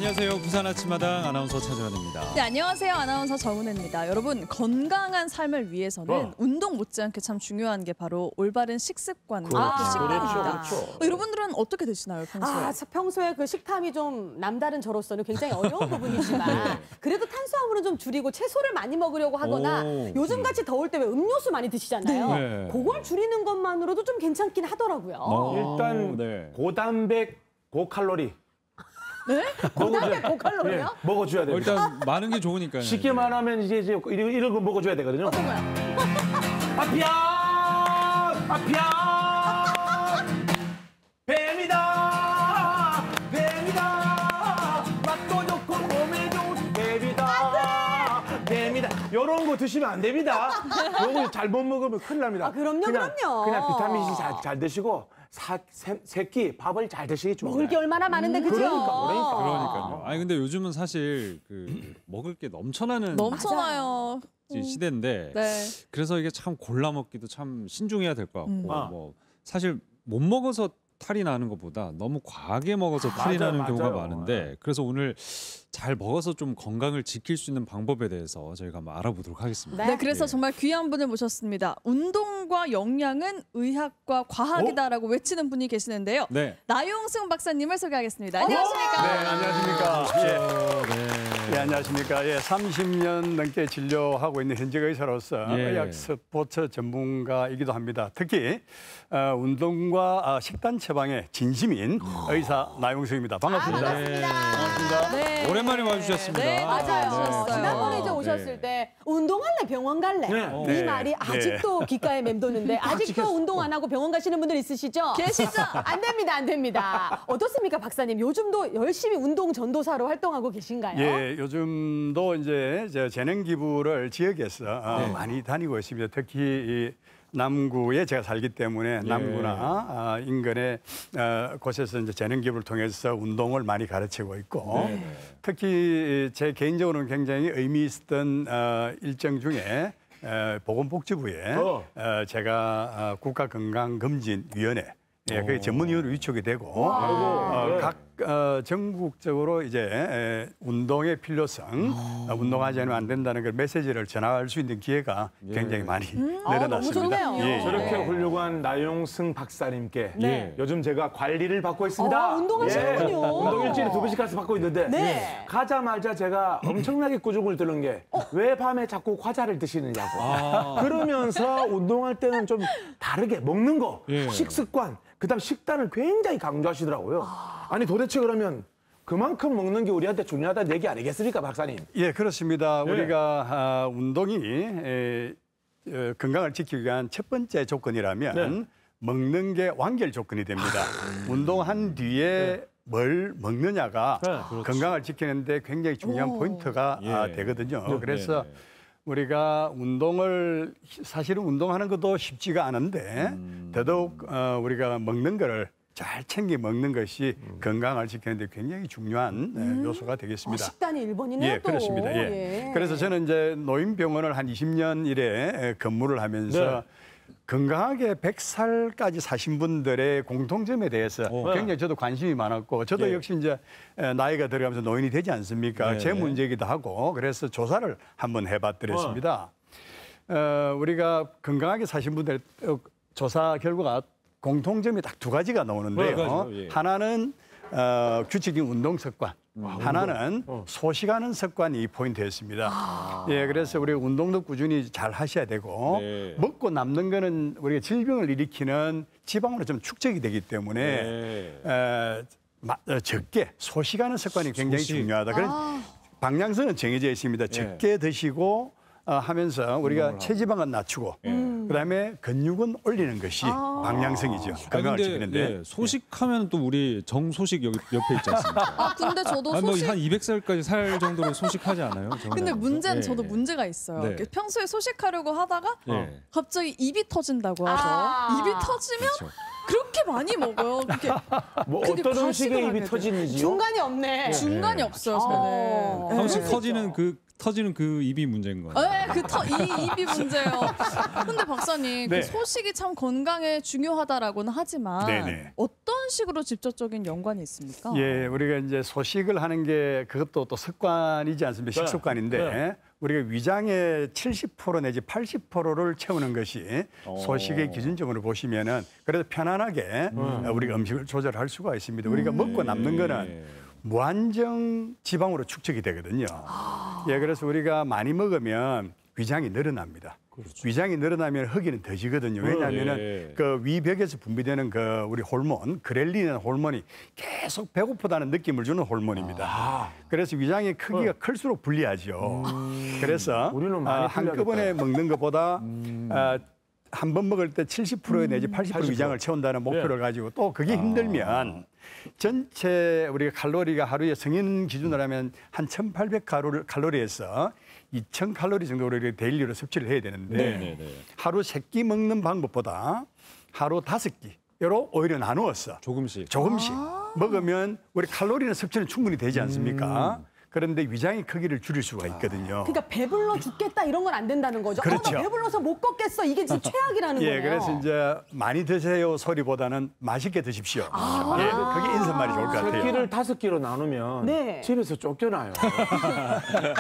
안녕하세요. 부산 아침마당 아나운서 차재환입니다. 네, 안녕하세요. 아나운서 정은혜입니다. 여러분, 건강한 삶을 위해서는 운동 못지않게 참 중요한 게 바로 올바른 식습관과 식단입니다. 그렇죠. 여러분들은 어떻게 드시나요, 평소에? 평소에 그 식탐이 좀 남다른 저로서는 굉장히 어려운 부분이지만 그래도 탄수화물은 좀 줄이고 채소를 많이 먹으려고 하거나 요즘같이 더울 때 왜 음료수 많이 드시잖아요. 네. 그걸 줄이는 것만으로도 좀 괜찮긴 하더라고요. 일단 고단백, 고칼로리. 네? 고단백 고칼로리요? 예, 먹어줘야 돼요. 일단 많은 게 좋으니까요. 쉽게 말하면 이제 이런 거 먹어줘야 되거든요. 어떤 거요? 아피야! 뱀이다! 뱀이다! 맛도 좋고 몸에 좋은 뱀이다! 이런 거 드시면 안 됩니다. 요거 잘못 먹으면 큰일 납니다. 그럼요. 그냥 비타민C 잘 드시고 새끼 밥을 잘 드시기 좋아요. 먹을 게 얼마나 많은데 그죠? 그러니까요. 아니 근데 요즘은 사실 먹을 게 넘쳐나는 넘쳐나요. 시대인데 네. 그래서 이게 참 골라 먹기도 참 신중해야 될 것 같고 아. 뭐 사실 못 먹어서 탈이 나는 것보다 너무 과하게 먹어서 탈이 나는 경우가 많은데 그래서 오늘 잘 먹어서 좀 건강을 지킬 수 있는 방법에 대해서 저희가 한번 알아보도록 하겠습니다. 네, 그래서 정말 귀한 분을 모셨습니다. 운동과 영양은 의학과 과학이다라고 외치는 분이 계시는데요. 네. 나용승 박사님을 소개하겠습니다. 안녕하십니까? 네, 안녕하십니까. 네. 예, 안녕하십니까. 예, 30년 넘게 진료하고 있는 현직 의사로서 예. 의학 스포츠 전문가이기도 합니다. 특히 운동과 식단 처방의 진심인 의사 나용승입니다. 반갑습니다. 반갑습니다. 네. 오랜만에 와주셨습니다. 네, 맞아요. 네. 지난번에 이제 오셨을 때 운동할래 병원 갈래 이 네. 말이 아직도 귓가에 맴도는데 아직도 운동 안 하고 병원 가시는 분들 있으시죠? 계시죠? 안 됩니다, 안 됩니다. 어떻습니까, 박사님? 요즘도 열심히 운동 전도사로 활동하고 계신가요? 예, 요즘도 이제 재능 기부를 지역에서 많이 다니고 있습니다. 특히 이 남구에 제가 살기 때문에 남구나 인근의 곳에서 이제 재능 기부를 통해서 운동을 많이 가르치고 있고 특히 제 개인적으로는 굉장히 의미 있었던 일정 중에 보건복지부에 제가 국가건강검진위원회 그 전문위원으로 위촉이 되고 각 전국적으로 이제 운동의 필요성, 운동하지 않으면 안 된다는 그 메시지를 전할 수 있는 기회가 굉장히 많이 늘어났습니다. 너무 좋네요. 예. 저렇게 훌륭한 나용승 박사님께 요즘 제가 관리를 받고 있습니다. 운동하시는군요. 운동 일주일에 2번씩 가서 받고 있는데 네. 가자마자 제가 엄청나게 꾸중을 들은 게 왜 밤에 자꾸 과자를 드시느냐고. 그러면서 운동할 때는 좀 다르게 먹는 거, 식습관, 그다음 식단을 굉장히 강조하시더라고요. 아니 도대체 그러면 그만큼 먹는 게 우리한테 중요하다는 얘기 아니겠습니까, 박사님? 예, 그렇습니다. 네. 우리가 운동이 건강을 지키기 위한 첫 번째 조건이라면 먹는 게 완결 조건이 됩니다. 운동한 뒤에 뭘 먹느냐가 건강을 지키는데 굉장히 중요한 포인트가 되거든요. 그래서 우리가 운동을 사실은 운동하는 것도 쉽지가 않은데 더더욱 우리가 먹는 거를 잘 챙겨 먹는 것이 건강을 지키는데 굉장히 중요한 요소가 되겠습니다. 식단이 1번이네요. 예, 그렇습니다. 예. 그래서 저는 이제 노인병원을 한 20년 이래 근무를 하면서 건강하게 100살까지 사신 분들의 공통점에 대해서 굉장히 저도 관심이 많았고 저도 역시 이제 나이가 들어가면서 노인이 되지 않습니까? 제 문제이기도 하고 그래서 조사를 한번 해봤더랬습니다. 우리가 건강하게 사신 분들 조사 결과가 공통점이 딱 2가지가 나오는데요. 하나는 규칙적인 운동 습관, 하나는 소식하는 습관이 포인트였습니다. 예, 그래서 우리가 운동도 꾸준히 잘 하셔야 되고 먹고 남는 거는 우리가 질병을 일으키는 지방으로 좀 축적이 되기 때문에 적게 소식하는 습관이 굉장히 중요하다. 그런 방향성은 정해져 있습니다. 적게 드시고 하면서 우리가 체지방은 낮추고 그다음에 근육은 올리는 것이 방향성이죠. 건강을 지키는데. 소식하면 또 우리 정소식 여기 옆에 있지 않습니까? 근데 저도 뭐 소식... 한 200살까지 살 정도로 소식하지 않아요? 근데 문제는 저도 문제가 있어요. 평소에 소식하려고 하다가 갑자기 입이 터진다고 하죠. 입이 터지면 그렇게 많이 먹어요. 그게 어떤 음식에 입이 터지는지요? 중간이 없네. 중간이 없어요, 저는. 한 번씩 터지는 그 터지는 그 입이 문제인 거예요. 네, 이 입이 문제예요. 근데 박사님, 네. 그 소식이 참 건강에 중요하다라고는 하지만 네네. 어떤 식으로 직접적인 연관이 있습니까? 예, 우리가 이제 소식을 하는 게 그것도 또 습관이지 않습니까? 식습관인데 네. 우리가 위장의 70% 내지 80%를 채우는 것이 소식의 기준점으로 보시면은 그래도 편안하게 우리가 음식을 조절할 수가 있습니다. 우리가 먹고 남는 거는 무한정 지방으로 축적이 되거든요. 예, 그래서 우리가 많이 먹으면 위장이 늘어납니다. 그렇죠. 위장이 늘어나면 허기는 더 지거든요. 왜냐하면은 그 위벽에서 분비되는 그 우리 호르몬, 그렐린이라는 호르몬이 계속 배고프다는 느낌을 주는 호르몬입니다. 그래서 위장의 크기가 클수록 불리하죠. 그래서 우리는 많이 한꺼번에 먹는 것보다 한 번 먹을 때 70% 내지 80% 위장을 채운다는 목표를 가지고 또 그게 힘들면 전체 우리가 칼로리가 하루에 성인 기준으로 하면 한 1,800칼로리에서 2,000칼로리 정도를 데일리로 섭취를 해야 되는데 하루 3끼 먹는 방법보다 하루 5끼로 오히려 나누어서 조금씩 먹으면 우리 칼로리는 섭취는 충분히 되지 않습니까? 그런데 위장의 크기를 줄일 수가 있거든요. 그러니까 배불러 죽겠다 이런 건 안 된다는 거죠. 그렇죠. 나 배불러서 못 걷겠어. 이게 진짜 최악이라는 거예요. 예, 그래서 이제 많이 드세요 소리보다는 맛있게 드십시오. 예, 그게 인사말이 좋을 것 같아요. 3끼를 5끼로 나누면 네. 집에서 쫓겨나요.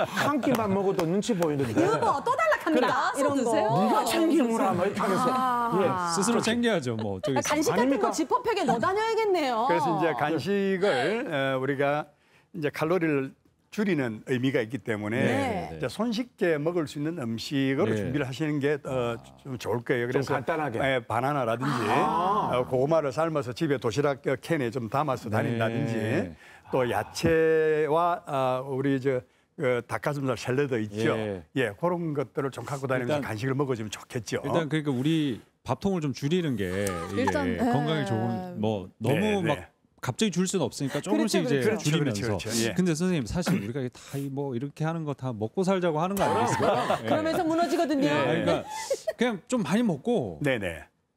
한 끼만 먹어도 눈치 보이는데. 여보 또 달락합니다. 나와서 이런 드세요? 거. 네가 챙기노라 뭐 이렇게 하면서. 스스로 챙겨야죠. 뭐 어쩌겠어요. 간식 같은 거 지퍼백에 넣어 다녀야겠네요. 그래서 이제 간식을 우리가 이제 칼로리를 줄이는 의미가 있기 때문에 이제 손쉽게 먹을 수 있는 음식으로 준비를 하시는 게 좀 좋을 거예요. 그래서 간단하게. 바나나라든지 고구마를 삶아서 집에 도시락 캔에 좀 담아서 다닌다든지 또 야채와 우리 닭가슴살 샐러드 있죠. 예, 그런 것들을 좀 갖고 다니면서 간식을 먹어주면 좋겠죠. 일단 그러니까 우리 밥통을 좀 줄이는 게 이게 일단, 건강에 좋은 뭐 너무 막 갑자기 줄 수는 없으니까 조금씩 이제 줄이면서. 그렇죠. 예. 근데 선생님 사실 우리가 다 뭐 이렇게 하는 거 다 먹고 살자고 하는 거 아니겠습니까? 그러면서 무너지거든요. 그러니까 그냥 좀 많이 먹고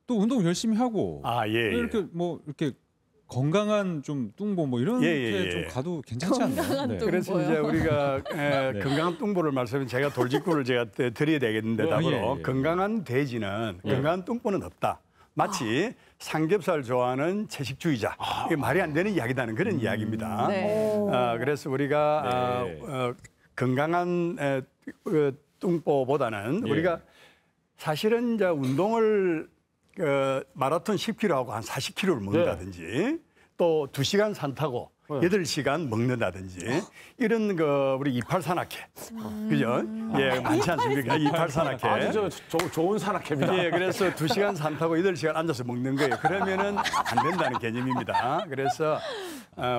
또 운동 열심히 하고 이렇게 뭐 이렇게 건강한 좀 뚱보 뭐 이런 게 좀 가도 괜찮지 않나요? 네. 그래서 이제 우리가 건강한 뚱보를 말씀하면 제가 돌직구를 제가 드려야 되겠는데 답으로 건강한 돼지는 건강한 뚱보는 없다. 마치 삼겹살 좋아하는 채식주의자. 이게 말이 안 되는 이야기다는 그런 이야기입니다. 그래서 우리가 건강한 뚱보보다는 우리가 사실은 이제 운동을 마라톤 10km하고 한 40km를 먹는다든지 또 2시간 산 타고 8시간 먹는다든지 이런 거 우리 이팔 산악회 그죠? 예, 많지 않습니까? 이팔 산악회. 아주 좋은 산악회입니다. 예, 그래서 2시간 산 타고 8시간 앉아서 먹는 거예요. 그러면은 안 된다는 개념입니다. 그래서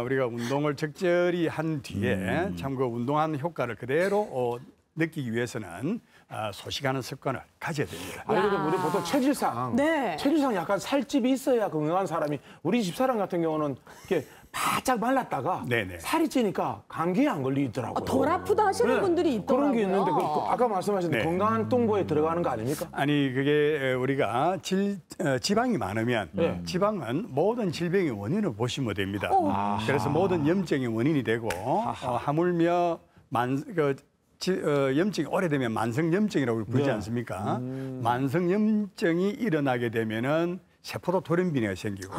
우리가 운동을 적절히 한 뒤에 참 그 운동한 효과를 그대로 느끼기 위해서는 소식하는 습관을 가져야 됩니다. 아니, 근데 우리 보통 체질상 약간 살집이 있어야 건강한 사람이 우리 집사람 같은 경우는 이렇게 바짝 말랐다가 살이 찌니까 감기에 안 걸리더라고요. 덜 아프다 하시는 분들이 있더라고요. 그런 게 있는데 아까 말씀하신 건강한 뚱보에 들어가는 거 아닙니까? 아니 그게 우리가 지방이 많으면 지방은 모든 질병의 원인을 보시면 됩니다. 그래서 모든 염증의 원인이 되고 하물며 염증이 오래되면 만성염증이라고 부르지 않습니까? 만성염증이 일어나게 되면은 세포도 돌연변이가 생기고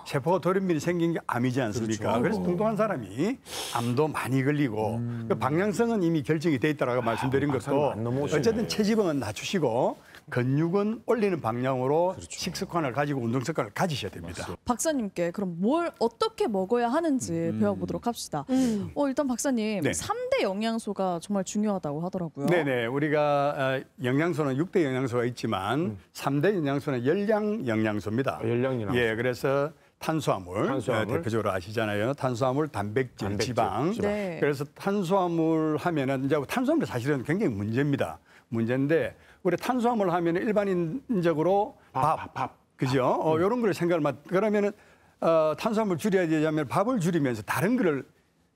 세포가 돌연변이 생긴 게 암이지 않습니까? 그래서 뚱뚱한 사람이 암도 많이 걸리고 그 방향성은 이미 결정이 돼 있다라고 말씀드린 것도 어쨌든 체지방은 낮추시고 근육은 올리는 방향으로 식습관을 가지고 운동 습관을 가지셔야 됩니다. 박사님께 그럼 뭘 어떻게 먹어야 하는지 배워보도록 합시다. 일단 박사님 3대 영양소가 정말 중요하다고 하더라고요. 네네. 우리가 영양소는 6대 영양소가 있지만 3대 영양소는 열량 영양소입니다. 열량 영양소. 예, 그래서 탄수화물. 대표적으로 아시잖아요. 탄수화물, 단백질, 지방. 그래서 탄수화물 하면은 이제 탄수화물 사실은 굉장히 문제입니다. 문제인데 우리 탄수화물 하면 일반인적으로 밥. 그죠? 이런 거를 생각을 그러면은 탄수화물 줄여야 되자면 밥을 줄이면서 다른 거를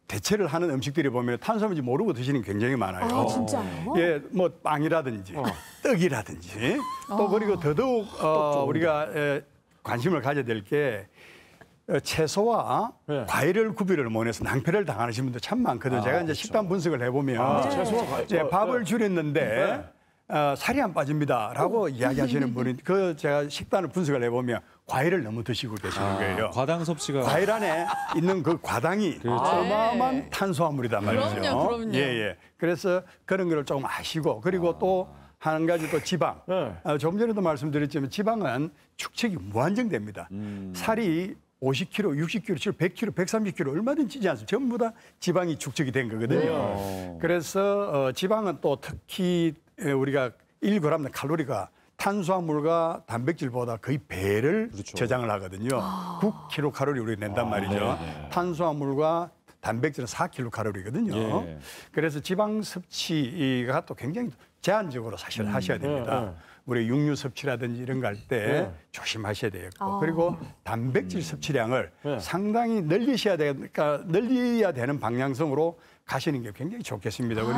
대체를 하는 음식들이 보면 탄수화물인지 모르고 드시는 게 굉장히 많아요. 진짜요? 예, 뭐 빵이라든지 떡이라든지 또 그리고 더더욱 우리가 관심을 가져야 될 게 채소와 네. 과일을 구별을 못해서 낭패를 당하시는 분들 참 많거든요. 제가 이제 그렇죠. 식단 분석을 해보면 채소와 과일. 이제 밥을 줄였는데 살이 안 빠집니다라고 이야기하시는 분이 제가 식단을 분석을 해보면 과일을 너무 드시고 계시는 거예요. 과당 섭취가 과일 안에 있는 그 과당이 어마어마한 탄수화물이단 말이죠. 그럼요. 예. 그래서 그런 걸 조금 아시고 그리고 또 한 가지 또 지방. 조금 전에도 말씀드렸지만 지방은 축적이 무한정됩니다. 살이 50kg, 60kg, 100kg, 130kg 얼마든지 찌지 않습니다. 전부 다 지방이 축적이 된 거거든요. 그래서 지방은 또 특히 우리가 1g의 칼로리가 탄수화물과 단백질보다 거의 배를 저장을 하거든요. 9kcal 우리 낸단 말이죠. 탄수화물과 단백질은 4kcal거든요. 그래서 지방 섭취가 또 굉장히 제한적으로 사실 하셔야 됩니다. 우리 육류 섭취라든지 이런 거 할 때 조심하셔야 되겠고 그리고 단백질 섭취량을 상당히 늘려야 되는 방향성으로 가시는 게 굉장히 좋겠습니다. 우리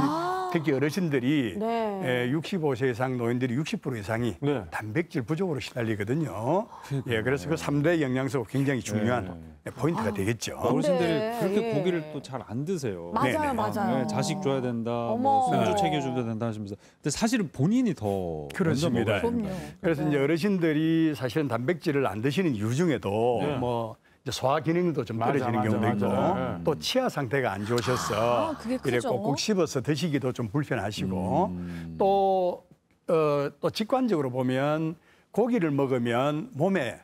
특히 어르신들이 65세 이상 노인들이 60% 이상이 단백질 부족으로 시달리거든요. 예, 그래서 그 3대 영양소가 굉장히 중요한 포인트가 되겠죠. 어르신들이 그렇게 고기를 또 잘 안 드세요. 맞아요, 맞아요. 네, 자식 줘야 된다, 뭐 손주 챙겨줘야 된다 하시면서. 근데 사실은 본인이 더 그렇습니다. 먼저 먹어야 된다. 그래서 이제 어르신들이 사실은 단백질을 안 드시는 이유 중에도 뭐 이제 소화 기능도 좀 떨어지는 경우도 있고 또 치아 상태가 안 좋으셔서 그게 이렇게 크죠. 꼭꼭 씹어서 드시기도 좀 불편하시고 또 직관적으로 보면 고기를 먹으면 몸에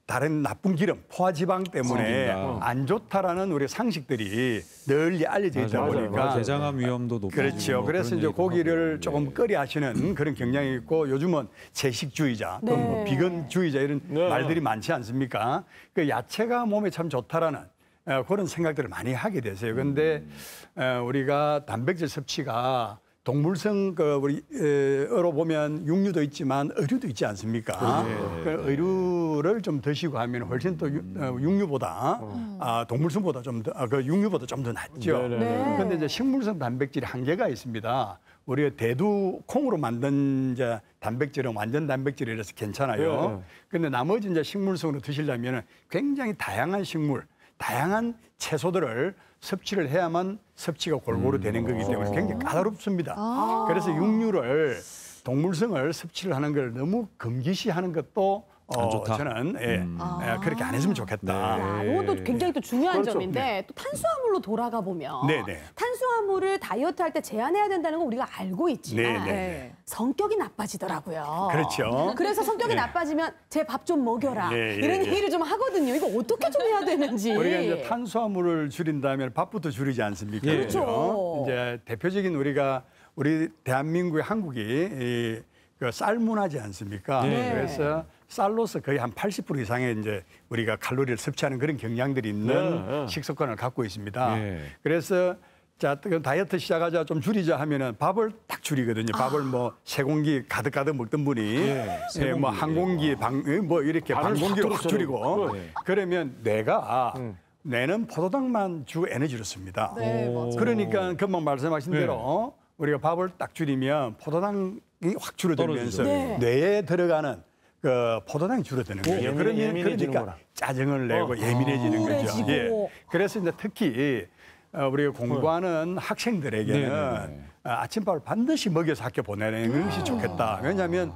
다른 나쁜 기름, 포화지방 때문에 생긴다. 안 좋다라는 우리 상식들이 널리 알려져 있다 보니까 대장암 위험도 높아지고 그렇죠. 뭐 그래서 그런 이제 얘기도 고기를 하고. 조금 끓여 하시는 그런 경향이 있고 요즘은 채식주의자, 또 뭐 비건주의자 이런 말들이 많지 않습니까? 그 야채가 몸에 참 좋다라는 그런 생각들을 많이 하게 되세요. 그런데 우리가 단백질 섭취가 동물성 우리로 보면 육류도 있지만 의류도 있지 않습니까? 그 의류를 좀 드시고 하면 훨씬 또 육류보다 동물성보다 그 육류보다 좀 더 낫죠. 그런데 이제 식물성 단백질이 한계가 있습니다. 우리가 대두 콩으로 만든 이제 단백질은 완전 단백질이라서 괜찮아요. 그런데 나머지 이제 식물성으로 드시려면 굉장히 다양한 식물, 다양한 채소들을 섭취를 해야만 섭취가 골고루 되는 거기 때문에 굉장히 까다롭습니다. 그래서 육류를 동물성을 섭취를 하는 걸 너무 금기시하는 것도 안 좋다. 저는 그렇게 안 했으면 좋겠다. 이것도 굉장히 또 중요한 그렇죠. 점인데 또 탄수화물로 돌아가 보면 네네. 탄수화물을 다이어트 할 때 제한해야 된다는 건 우리가 알고 있지만 네네. 성격이 나빠지더라고요. 그렇죠. 그래서 성격이 나빠지면 제 밥 좀 먹여라 예, 예, 이런 예. 얘기를 좀 하거든요. 이거 어떻게 좀 해야 되는지. 우리가 이제 탄수화물을 줄인다면 밥부터 줄이지 않습니까? 예. 그렇죠. 이제 대표적인 우리 대한민국의 한국이 그 쌀문화지 않습니까? 그래서 쌀로서 거의 한 80% 이상의 이제 우리가 칼로리를 섭취하는 그런 경향들이 있는 식습관을 갖고 있습니다. 그래서 자, 다이어트 시작하자 좀 줄이자 하면은 밥을 딱 줄이거든요. 밥을 뭐 세 공기 가득 먹던 분이 뭐 한 공기 뭐 이렇게 반 공기로 확 줄이고 그러면 뇌는 포도당만 주 에너지로 씁니다. 네, 맞아요. 그러니까 금방 말씀하신 대로 우리가 밥을 딱 줄이면 포도당이 확 줄어들면서 뇌에 들어가는 그 포도당이 줄어드는 거예요. 그러니까 짜증을 내고 예민해지는 거죠. 우울해지고. 예. 그래서 이제 특히 우리가 공부하는 학생들에게는 아침밥을 반드시 먹여서 학교 보내는 것이 좋겠다. 왜냐하면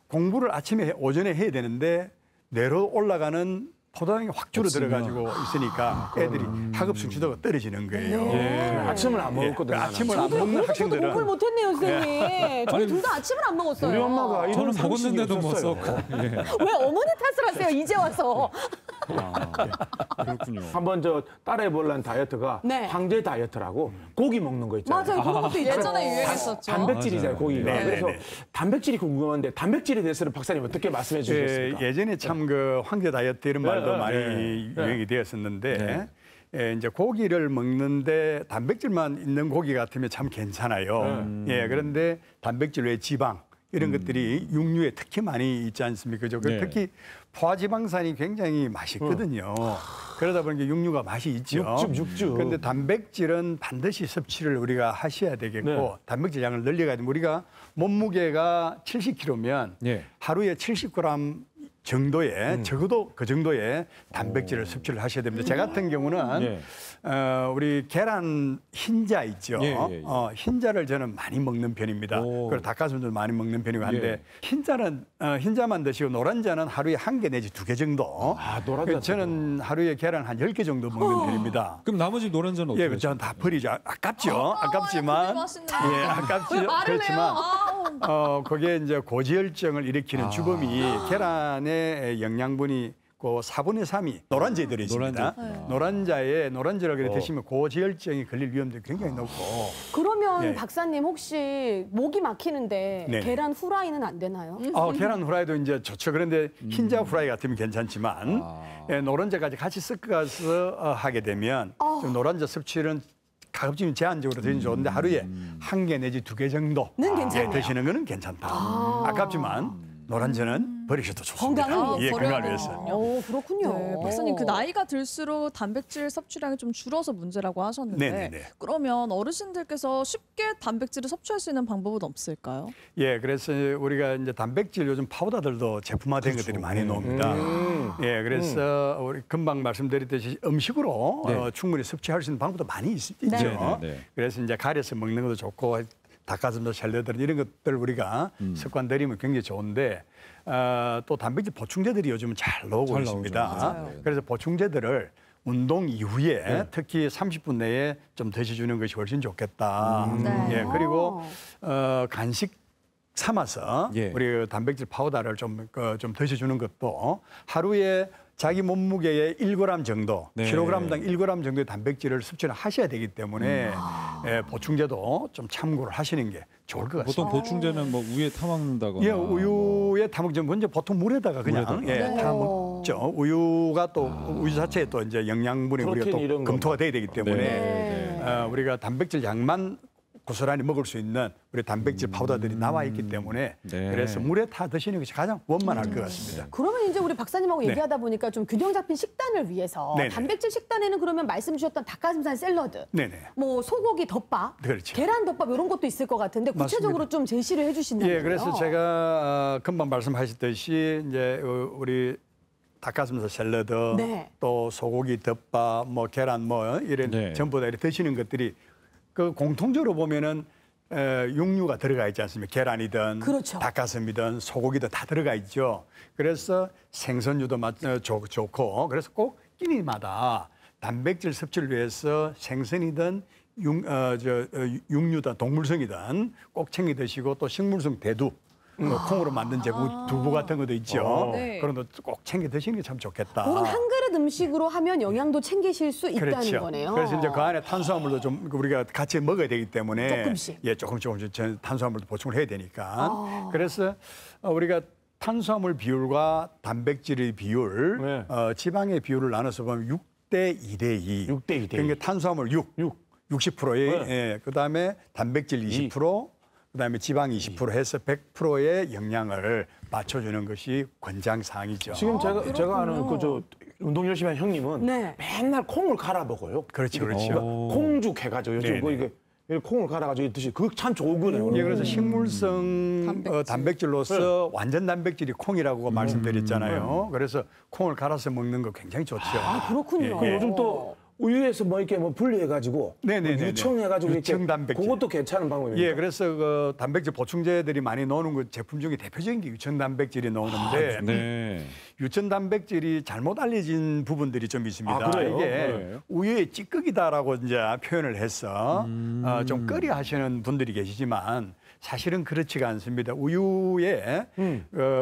공부를 오전에 해야 되는데 뇌로 올라가는 포도당이 확 줄어들어가지고 있으니까 애들이 학업 성취도가 떨어지는 거예요. 아침을 안 먹었거든요. 아침을 안 저도 먹는 저도 학생들은 공부를 못했네요, 선생님. 저희 둘 다 아침을 안 먹었어요. 우리 엄마가 이런 저는 상식이 먹었는데도 못 없었어요. 썼고. 예. 왜 어머니 탓을 하세요? 이제 와서. 그렇군요. 한번 저 따라해보려는 다이어트가 네. 황제 다이어트라고 고기 먹는 거 있잖아요. 맞아요, 그런 것도 있죠. 예전에 유행했었죠. 단백질이잖아요, 맞아요. 고기가. 네, 그래서 네, 네. 단백질이 궁금한데 단백질에 대해서는 박사님 어떻게 말씀해 주시겠습니까? 예전에 참 그 황제 다이어트 이런 말도 많이 유행이 되었었는데 이제 고기를 먹는데 단백질만 있는 고기 같으면 참 괜찮아요. 그런데 단백질 외에 지방 이런 것들이 육류에 특히 많이 있지 않습니까? 네. 특히 포화지방산이 굉장히 맛있거든요. 그러다 보니까 육류가 맛이 있죠. 육즙. 그런데 단백질은 반드시 섭취를 우리가 하셔야 되겠고 단백질 양을 늘려가야 됩니다. 우리가 몸무게가 70kg면 하루에 70g 정도의 적어도 그 정도의 단백질을 섭취를 하셔야 됩니다. 제 같은 경우는 우리 계란 흰자 있죠. 흰자를 저는 많이 먹는 편입니다. 그리고 닭가슴살도 많이 먹는 편이고 한데 흰자는 흰자만 드시고 노란자는 하루에 1개 내지 2개 정도. 노란자. 저는 하루에 계란 한 10개 정도 먹는 편입니다. 그럼 나머지 노란자는 어떻게? 예, 저는 다 버리죠. 아깝죠. 아깝지만 맛있는데. 아깝죠. 그렇지만 그게 이제 고지혈증을 일으키는 주범이 계란의 영양분이 그 4분의 3이 노란자에 들어 있습니다. 노란자를 드시면 고지혈증이 걸릴 위험도 굉장히 높고. 그러면 박사님 혹시 목이 막히는데 계란 후라이는 안 되나요? 계란 후라이도 이제 좋죠. 그런데 흰자 후라이 같으면 괜찮지만 노란자까지 같이 섞어서 하게 되면 좀 노란자 섭취는 가급적 제한적으로 드시면 좋은데 하루에 1개 내지 2개 정도는 드시는 거는 괜찮다. 아깝지만 노란자는 버리셔도 좋습니다. 건강을 위해서. 건강을 위해서. 오, 그렇군요. 네, 박사님 그 나이가 들수록 단백질 섭취량이 좀 줄어서 문제라고 하셨는데 그러면 어르신들께서 쉽게 단백질을 섭취할 수 있는 방법은 없을까요? 예, 그래서 우리가 이제 단백질 요즘 파우더들도 제품화된 것들이 많이 나옵니다. 예, 그래서 우리 금방 말씀드렸듯이 음식으로 충분히 섭취할 수 있는 방법도 많이 있죠. 그래서 이제 가려서 먹는 것도 좋고 닭가슴살, 샐러드 이런 것들 우리가 습관 들이면 굉장히 좋은데 또 단백질 보충제들이 요즘은 잘 나오고 있습니다. 그래서 보충제들을 운동 이후에 특히 30분 내에 좀 드셔주는 것이 훨씬 좋겠다. 예, 그리고 간식 삼아서 우리 단백질 파우더를 좀 드셔주는 것도 하루에 자기 몸무게의 1g 정도, 킬로그램당 1g 정도의 단백질을 섭취를 하셔야 되기 때문에 보충제도 좀 참고를 하시는 게 좋을 것 같습니다. 보통 보충제는 뭐 우유에 타먹는다거나. 예, 우유에 타먹는 건 이제 보통 물에다가 그냥 타먹죠. 우유가 또 우유 자체에 또 이제 영양분이 우리가 또 검토가 돼야 되기 때문에 우리가 단백질 양만 고스란히 먹을 수 있는 우리 단백질 파우더들이 나와 있기 때문에 그래서 물에 타 드시는 것이 가장 원만할 것 같습니다. 그러면 이제 우리 박사님하고 얘기하다 보니까 좀 균형 잡힌 식단을 위해서 단백질 식단에는 그러면 말씀 주셨던 닭가슴살 샐러드, 뭐 소고기 덮밥, 계란 덮밥 이런 것도 있을 것 같은데 구체적으로 맞습니다. 좀 제시를 해주신다면요. 예, 그래서 제가 금방 말씀하셨듯이 이제 우리 닭가슴살 샐러드, 또 소고기 덮밥, 뭐 계란 뭐 이런 전부 다 이렇게 드시는 것들이 그 공통적으로 보면은 육류가 들어가 있지 않습니까? 계란이든 닭가슴이든 소고기든 다 들어가 있죠. 그래서 생선류도 좋고 그래서 꼭 끼니마다 단백질 섭취를 위해서 생선이든 육류든 동물성이든 꼭 챙겨 드시고 또 식물성 대두 콩으로 만든 제품 두부 같은 것도 있죠. 그런 거 꼭 챙겨 드시는 게 참 좋겠다. 그럼 한 그릇 음식으로 하면 영양도 챙기실 수 있다는 거네요. 그래서 이제 그 안에 탄수화물도 좀 우리가 같이 먹어야 되기 때문에 조금씩. 조금씩 탄수화물도 보충을 해야 되니까. 그래서 우리가 탄수화물 비율과 단백질의 비율, 지방의 비율을 나눠서 보면 6대 2대 2. 6대 2대 2. 그러니까 탄수화물 60%에 그다음에 단백질 20%. 그다음에 지방 20% 해서 100%의 영양을 맞춰주는 것이 권장 사항이죠. 지금 제가 아는 그 운동 열심히 하는 형님은 맨날 콩을 갈아 먹어요. 그렇죠. 콩죽 해가지고 요즘 이게 콩을 갈아가지고 드시 그거 참 좋거든요. 예, 그래서 식물성 단백질로서 완전 단백질이 콩이라고 말씀드렸잖아요. 그래서 콩을 갈아서 먹는 거 굉장히 좋죠. 아, 그렇군요. 요즘 또 우유에서 뭐 이렇게 뭐 분리해가지고 유청해가지고 유청 단백질 그것도 괜찮은 방법입니다. 예, 그래서 그 단백질 보충제들이 많이 나오는 그 제품 중에 대표적인 게 유청 단백질이 나오는데 유청 단백질이 잘못 알려진 부분들이 좀 있습니다. 이게 우유의 찌꺼기다라고 이제 표현을 해서 좀 꺼려하시는 분들이 계시지만 사실은 그렇지가 않습니다. 우유에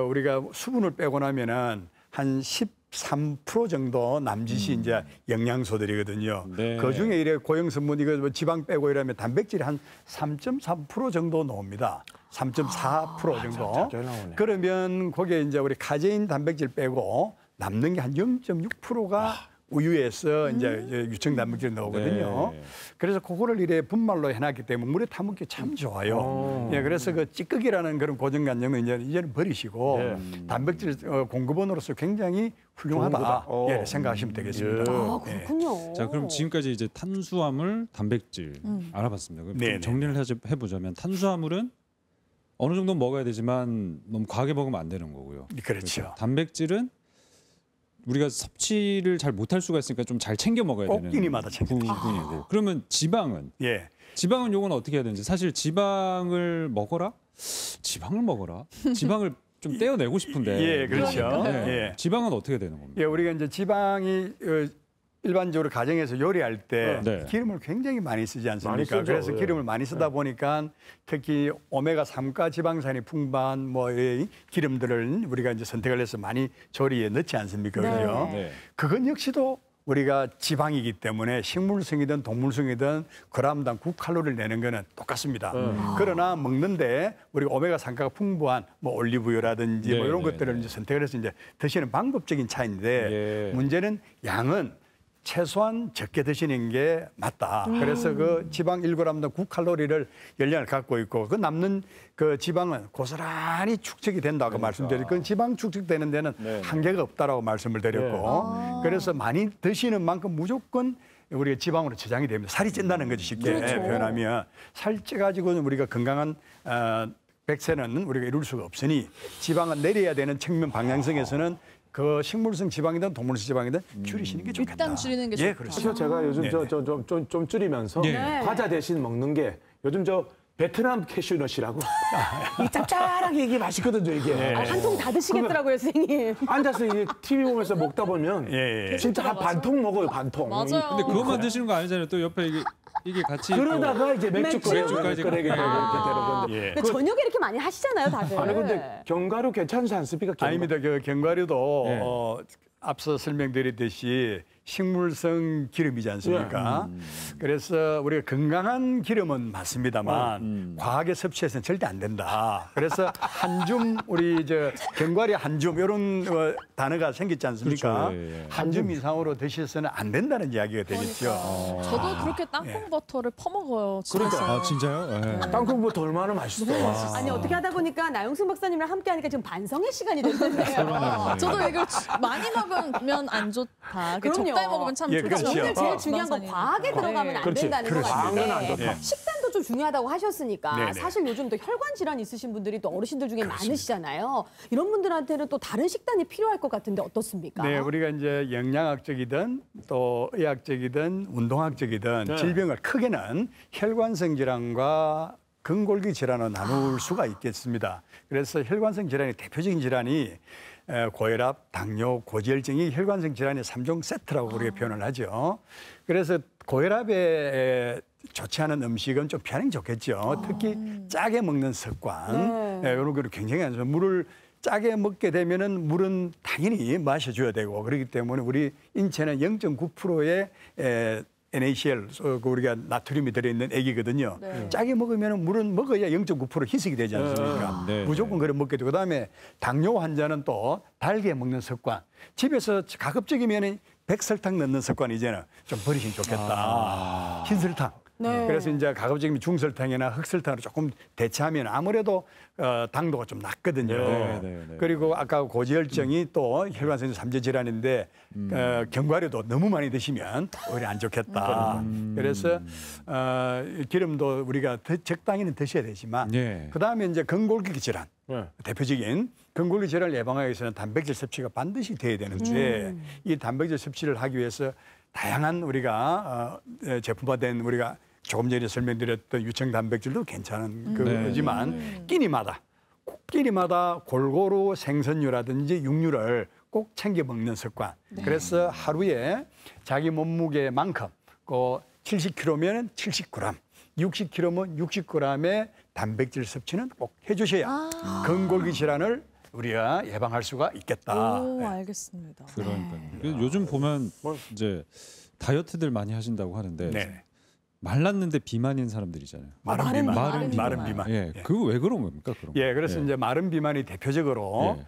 우리가 수분을 빼고 나면은 한 13% 정도 남짓이 이제 영양소들이거든요. 그 중에 이래 고형성분 이거 지방 빼고 이러면 단백질이 한 3.3% 정도 나옵니다. 3.4% 정도. 그러면 거기에 이제 우리 카제인 단백질 빼고 남는 게 한 0.6%가 우유에서 이제 유청 단백질이 나오거든요. 그래서 그거를 이래 분말로 해놨기 때문에 물에 타먹기 참 좋아요. 예, 그래서 그 찌꺼기라는 그런 고정관념은 이제는 버리시고 단백질 공급원으로서 굉장히 훌륭하다 생각하시면 되겠습니다. 아, 그렇군요. 자, 그럼 지금까지 이제 탄수화물, 단백질 알아봤습니다. 그럼 좀 정리를 해보자면 탄수화물은 어느 정도 먹어야 되지만 너무 과하게 먹으면 안 되는 거고요. 그렇죠. 단백질은 우리가 섭취를 잘 못할 수가 있으니까 좀 잘 챙겨 먹어야 되는 끼니마다 챙겨 부분이고. 그러면 지방은 지방은 요건 어떻게 해야 되는지 사실 지방을 먹어라? 지방을 좀 떼어내고 싶은데. 그렇죠. 지방은 어떻게 되는 겁니까? 우리가 이제 지방이 일반적으로 가정에서 요리할 때 기름을 굉장히 많이 쓰지 않습니까? 많이 그래서 기름을 많이 쓰다 보니까 특히 오메가3가 지방산이 풍부한 이 기름들을 우리가 이제 선택을 해서 많이 조리에 넣지 않습니까? 그죠? 그건 역시도 우리가 지방이기 때문에 식물성이든 동물성이든 그람당 9칼로리를 내는 거는 똑같습니다. 그러나 먹는데 우리가 오메가3가 풍부한 올리브유라든지 이런 것들을 이제 선택을 해서 이제 드시는 방법적인 차이인데 문제는 양은 최소한 적게 드시는 게 맞다. 그래서 그 지방 1g당 9칼로리를 열량을 갖고 있고 그 남는 그 지방은 고스란히 축적이 된다고 말씀드렸고 그 지방 축적되는 데는 한계가 없다라고 말씀을 드렸고 그래서 많이 드시는 만큼 무조건 우리가 지방으로 저장이 됩니다. 살이 찐다는 거죠. 쉽게 표현하면 살 쪄가지고 우리가 건강한 백세는 우리가 이룰 수가 없으니 지방은 내려야 되는 측면 방향성에서는 그 식물성 지방이든 동물성 지방이든 줄이시는 게 좋겠다. 일단 줄이는 게 좋다. 그래서 제가 요즘 좀 줄이면서 과자 대신 먹는 게 요즘 베트남 캐슈넛이라고 이 짭짤하게 이게 맛있거든요 이게. 한 통 다 드시겠더라고요, 선생님. 앉아서 이게 TV 보면서 먹다 보면 진짜 한 반통 먹어요, 반통. 맞아요. 근데 그것만 드시는 거 아니잖아요. 또 옆에 이게 같이 그러다가 이제 맥주까지 되는 건데. 저녁에 이렇게 많이 하시잖아요, 다들. 아니 근데 견과류 괜찮지 않습니까? 아닙니다. 그 견과류도 앞서 설명드렸듯이 식물성 기름이지 않습니까? 그래서 우리가 건강한 기름은 맞습니다만 과하게 섭취해서는 절대 안 된다. 그래서 한 줌 우리 견과류 한 줌 이런 단어가 생겼지 않습니까? 그렇죠. 한 줌 이상으로 드셔서는 안 된다는 이야기가 되겠죠. 저도 그렇게 땅콩 버터를 퍼먹어요. 집에서. 아 진짜요? 땅콩부터 얼마나 맛있어. 아니 어떻게 하다 보니까 나영승 박사님이랑 함께하니까 지금 반성의 시간이 됐는데요. 저도 이걸 많이 먹으면 안 좋다. 그럼요. 적당히 먹으면 참 좋죠. 그렇죠. 오늘 제일 중요한 건 과하게 들어가면 안 된다는 거 같은데 식단도 좀 중요하다고 하셨으니까 사실 요즘 또 혈관 질환 있으신 분들이 또 어르신들 중에 많으시잖아요. 이런 분들한테는 또 다른 식단이 필요할 것 같은데 어떻습니까? 네, 우리가 이제 영양학적이든 또 의학적이든 운동학적이든 질병을 크게는 혈관성 질환과 근골기 질환으로 나눌 수가 있겠습니다. 그래서 혈관성 질환의 대표적인 질환이 고혈압, 당뇨, 고지혈증이 혈관성 질환의 3종 세트라고 우리가 표현을 하죠. 그래서 고혈압에 좋지 않은 음식은 좀 피하는 게 좋겠죠. 특히 짜게 먹는 습관, 이런 거를 굉장히 안 좋아요. 물을 짜게 먹게 되면은 물은 당연히 마셔줘야 되고 그렇기 때문에 우리 인체는 0.9%의 NaCl, 우리가 나트륨이 들어있는 액이거든요. 짜게 먹으면 물은 먹어야 0.9% 희석이 되지 않습니까? 무조건 그래 먹게 되고 그다음에 당뇨 환자는 또 달게 먹는 습관. 집에서 가급적이면 백설탕 넣는 습관 이제는 좀 버리시면 좋겠다. 흰설탕. 그래서 이제 가급적이면 중설탕이나 흑설탕으로 조금 대체하면 아무래도 당도가 좀 낮거든요. 그리고 아까 고지혈증이 또 혈관성 삼재 질환인데 견과류도 너무 많이 드시면 오히려 안 좋겠다. 그래서 기름도 우리가 적당히는 드셔야 되지만 그다음에 이제 근골기 질환 대표적인 근골기 질환을 예방하기 위해서는 단백질 섭취가 반드시 돼야 되는데 이 단백질 섭취를 하기 위해서 다양한 우리가 제품화된 우리가 조금 전에 설명드렸던 유청 단백질도 괜찮은 거지만 끼니마다 골고루 생선류라든지 육류를 꼭 챙겨 먹는 습관. 그래서 하루에 자기 몸무게만큼 70kg면 70g, 60kg면 60g의 단백질 섭취는 꼭 해주셔야 근골기 질환을 우리가 예방할 수가 있겠다. 오, 알겠습니다. 그러니까요. 요즘 보면 이제 다이어트들 많이 하신다고 하는데 말랐는데 비만인 사람들이잖아요. 마른 비만. 그거 왜 그런 겁니까? 그럼? 그래서 이제 마른 비만이 대표적으로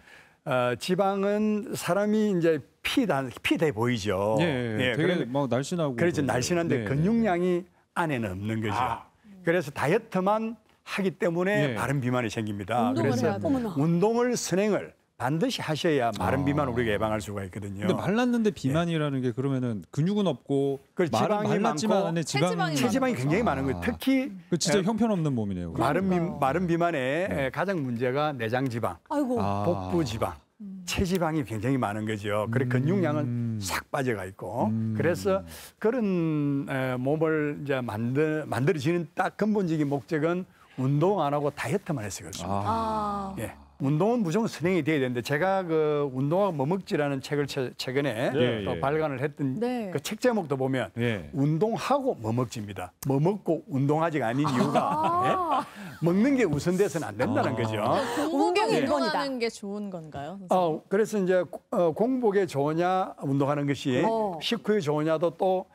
지방은 사람이 이제 피돼 보이죠. 되게 막 날씬하고. 그렇죠. 날씬한데 근육량이 안에는 없는 거죠. 그래서 다이어트만 하기 때문에 마른 비만이 생깁니다. 그래서 운동을 선행을 반드시 하셔야 마른 비만 우리가 예방할 수가 있거든요. 근데 말랐는데 비만이라는 게 그러면은 근육은 없고 지방이 말랐지만 많고 안에 체지방이 굉장히 많은 거예요. 특히 그 진짜 형편없는 몸이네요. 마른 비만의 가장 문제가 내장 지방, 아이고. 복부 지방, 체지방이 굉장히 많은 거죠. 그래 근육량은 싹 빠져가 있고 그래서 그런 몸을 이제 만들어지는 딱 근본적인 목적은 운동 안 하고 다이어트만 해서 그렇습니다. 예. 운동은 무조건 선행이 돼야 되는데 제가 그 운동하고 뭐 먹지라는 책을 최근에 또 발간을 했던 그 책 제목도 보면 운동하고 뭐 먹지입니다. 뭐 먹고 운동하지가 아닌 이유가 먹는 게 우선돼서는 안 된다는 거죠. 공복에 운동하는 게 좋은 건가요? 그래서 이제 공복에 좋으냐 운동하는 것이 식후에 좋으냐도 또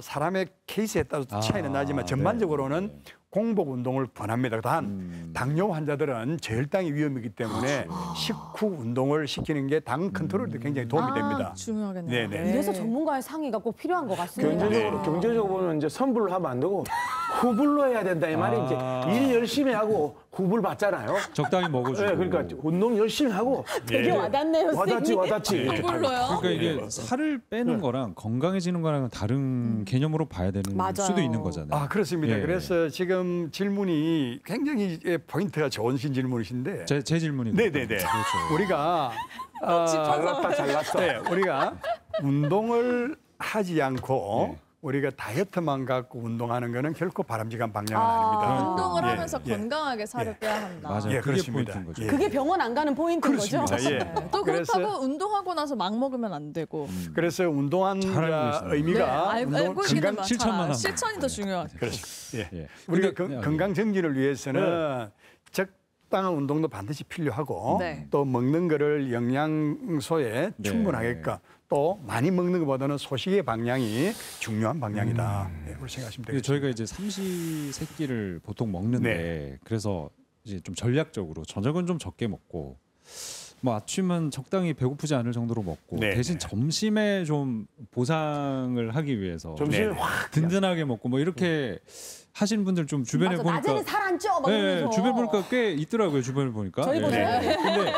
사람의 케이스에 따라 차이는 나지만 전반적으로는 공복 운동을 권합니다. 단 당뇨 환자들은 저혈당이 위험이기 때문에 식후 운동을 시키는 게 당 컨트롤도 굉장히 도움이 됩니다. 중요하겠네요. 네네. 이래서 전문가의 상의가 꼭 필요한 것 같습니다. 경제적으로 보면 이제 선불로 하면 안 되고 후불로 해야 된다 이 말이 이제 일 열심히 하고 후불 받잖아요. 적당히 먹어주고. 네, 그러니까 운동 열심히 하고 되게 와닿네요, 와닿지. 후불로요? 그러니까 이게 살을 빼는 거랑 건강해지는 거랑은 다른 개념으로 봐야 되는 수도 있는 거잖아요. 그렇습니다. 그래서 지금 질문이 굉장히 포인트가 좋으신 질문이신데 제 질문이 네네네. 그렇죠. 우리가 잘났다. 네, 우리가 운동을 하지 않고 우리가 다이어트만 갖고 운동하는 거는 결코 바람직한 방향은 아닙니다. 운동을 하면서 건강하게 살을 빼야 한다. 맞아요. 예, 그게 그렇습니다. 포인트인 거죠. 그게 병원 안 가는 포인트인 거죠? 또 그렇다고 운동하고 나서 막 먹으면 안 되고. 그래서 운동한 의미가 알고 있기는 실천만 실천이 더 중요하죠. 그렇죠. 우리가 건강 정진을 위해서는 적당한 운동도 반드시 필요하고 또 먹는 거를 영양소에 충분하게끔 또 많이 먹는 것보다는 소식의 방향이 중요한 방향이다. 그렇게 생각하시면 되겠습니다. 저희가 이제 삼시세끼를 보통 먹는데 그래서 이제 좀 전략적으로 저녁은 좀 적게 먹고 뭐 아침은 적당히 배고프지 않을 정도로 먹고 대신 점심에 좀 보상을 하기 위해서 점심을 확 든든하게 먹고 뭐 이렇게 하시는 분들 좀 주변에 보니까 낮에는 살 안 쪄. 막 이러면서. 주변 보니까 꽤 있더라고요. 주변을 보니까. 저희 근데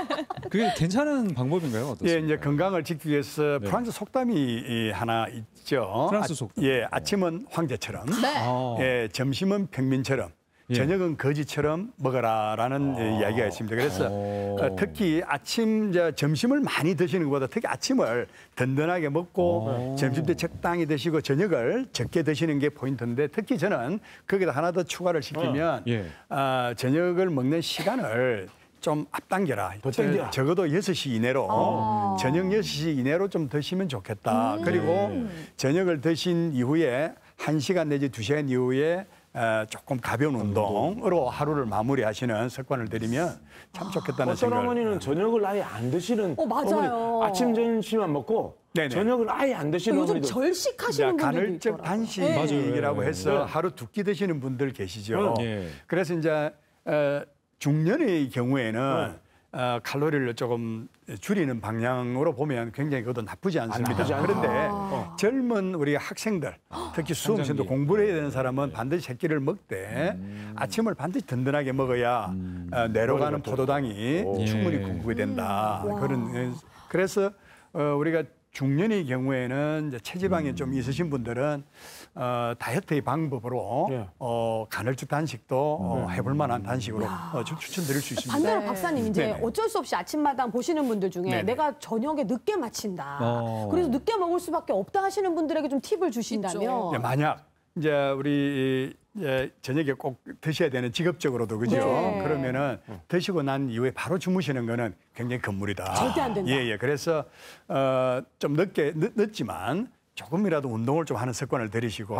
그게 괜찮은 방법인가요? 어떻습니까? 이제 건강을 지키기 위해서 프랑스 속담이 하나 있죠. 프랑스 속담. 아침은 황제처럼, 네. 점심은 평민처럼. 저녁은 거지처럼 먹어라라는 이야기가 있습니다. 그래서 특히 점심을 많이 드시는 것보다 특히 아침을 든든하게 먹고 점심 때 적당히 드시고 저녁을 적게 드시는 게 포인트인데 특히 저는 거기다 하나 더 추가를 시키면 저녁을 먹는 시간을 좀 앞당겨라. 적어도 6시 이내로 저녁 6시 이내로 좀 드시면 좋겠다. 그리고 저녁을 드신 이후에 1시간 내지 2시간 이후에 조금 가벼운 운동으로 하루를 마무리하시는 습관을 들이면 참 좋겠다는 어떤 생각을. 어머니는 저녁을 아예 안 드시는 맞아요. 어머니, 아침 점심만 먹고 저녁을 아예 안 드시는 요즘 어머니도 절식하시는 분들도 간헐적 있더라고요. 단식이라고 해서 하루 2끼 드시는 분들 계시죠. 그래서 이제 중년의 경우에는 칼로리를 조금 줄이는 방향으로 보면 굉장히 그것도 나쁘지 않습니다. 그런데 젊은 우리 학생들, 특히 수험생도 공부를 해야 되는 사람은 반드시 세 끼를 먹되 아침을 반드시 든든하게 먹어야 뇌로 가는 포도당이 충분히 공급이 된다. 그래서 우리가 중년의 경우에는 이제 체지방이 좀 있으신 분들은 다이어트의 방법으로 간헐적 단식도 해볼 만한 단식으로 추천드릴 수 있습니다. 반대로 박사님 이제 어쩔 수 없이 아침마당 보시는 분들 중에 내가 저녁에 늦게 마친다. 그래서 늦게 먹을 수밖에 없다 하시는 분들에게 좀 팁을 주신다면. 만약 이제 우리 저녁에 꼭 드셔야 되는 직업적으로도 그죠? 그러면은 드시고 난 이후에 바로 주무시는 거는 굉장히 금물이다. 절대 안 된다. 그래서 좀 늦지만 조금이라도 운동을 좀 하는 습관을 들이시고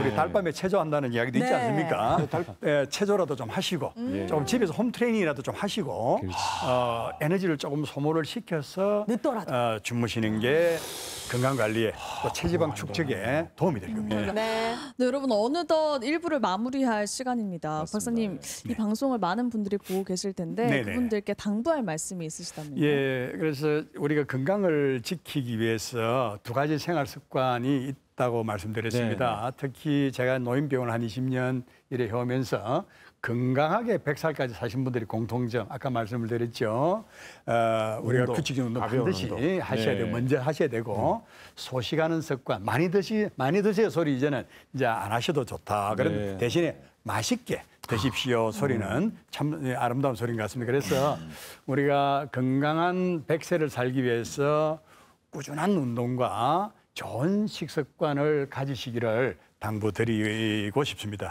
우리 달밤에 체조한다는 이야기도 있지 않습니까? 체조라도 좀 하시고 조금 집에서 홈 트레이닝이라도 좀 하시고 에너지를 조금 소모를 시켜서 늦더라도 주무시는 게 건강 관리에 또 체지방 축적에 도움이 될 겁니다. 네, 여러분 어느덧 1부를 마무리할 시간입니다. 맞습니다. 박사님, 이 방송을 많은 분들이 보고 계실 텐데 그분들께 당부할 말씀이 있으시다면요? 그래서 우리가 건강을 지키기 위해서 두 가지 생활 습관 습관이 있다고 말씀드렸습니다. 네. 특히 제가 노인병원을 한 20년 일에 해오면서 건강하게 100살까지 사신 분들이 공통점, 아까 말씀을 드렸죠. 우리가 운동, 규칙적인 운동 가벼운 반드시 운동. 하셔야 돼요. 먼저 하셔야 되고 소식하는 습관, 많이 드세요 소리 이제는 이제 안 하셔도 좋다. 그런데 네. 대신에 맛있게 드십시오 소리는 참 아름다운 소리인 것 같습니다. 그래서 우리가 건강한 100세를 살기 위해서 꾸준한 운동과 좋은 식습관을 가지시기를 당부드리고 싶습니다.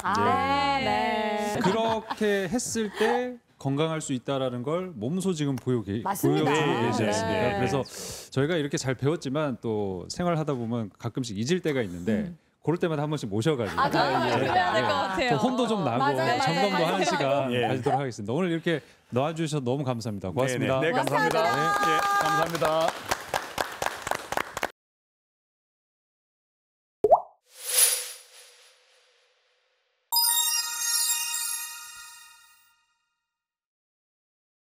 네. 그렇게 했을 때 건강할 수 있다라는 걸 몸소 지금 맞습니다. 보여주고 계시지 않습니까? 네. 그래서 저희가 이렇게 잘 배웠지만 또 생활하다 보면 가끔씩 잊을 때가 있는데 그럴 때마다 한 번씩 모셔가지고 그래야 될 것 같아요. 또 혼도 좀 나고 맞아요. 점검도 맞아요. 하는 시간 예. 가지도록 하겠습니다. 오늘 이렇게 나와주셔서 너무 감사합니다. 고맙습니다. 네, 감사합니다. 네, 감사합니다.